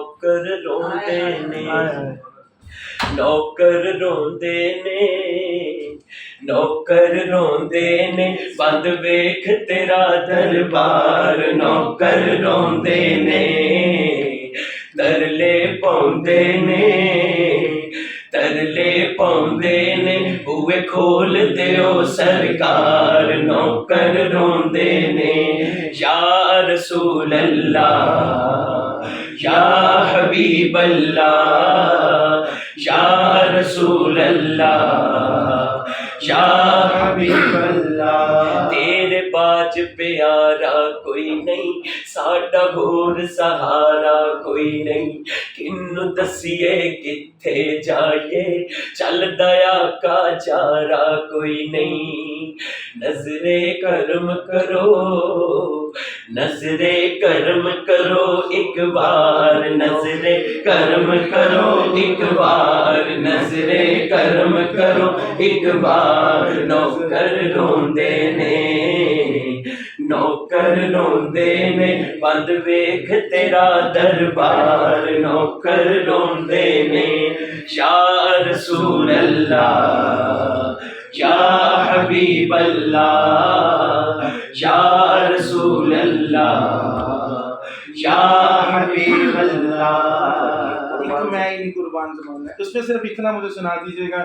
नौकर रोंदे ने, नौकर रोंदे ने, नौकर रोंदे ने, बंद वेख तेरा दरबार। नौकर रोंदे ने, तरले पाउंदे ने, तरले पाउंदे ने, बूहे खोल दियो सरकार। नौकर रोंदे ने, या रसूल अल्लाह, या हबीब अल्लाह, या रसूल अल्लाह, या हबीब अल्लाह। तेरे बाज प्यारा कोई नहीं, साडा होर सहारा कोई नहीं। किन्नू दसिए किथे जाइए, चलदा आका चारा कोई नहीं। नजरे करम करो, नजरे करम करो एक बार, नजरे करम करो एक बार, नजरे करम करो एक बार। नौकर रोंदे ने, नौकर रोंदे ने, बंद वेख तेरा दरबार। नौकर रोंदे ने, या रसूल अल्लाह, या हबीब अल्लाह, या रसूल अल्लाह, या हबीब अल्लाह। मैं ही नहीं कुर्बान जमाना है, उसमें सिर्फ इतना मुझे सुना दीजिएगा।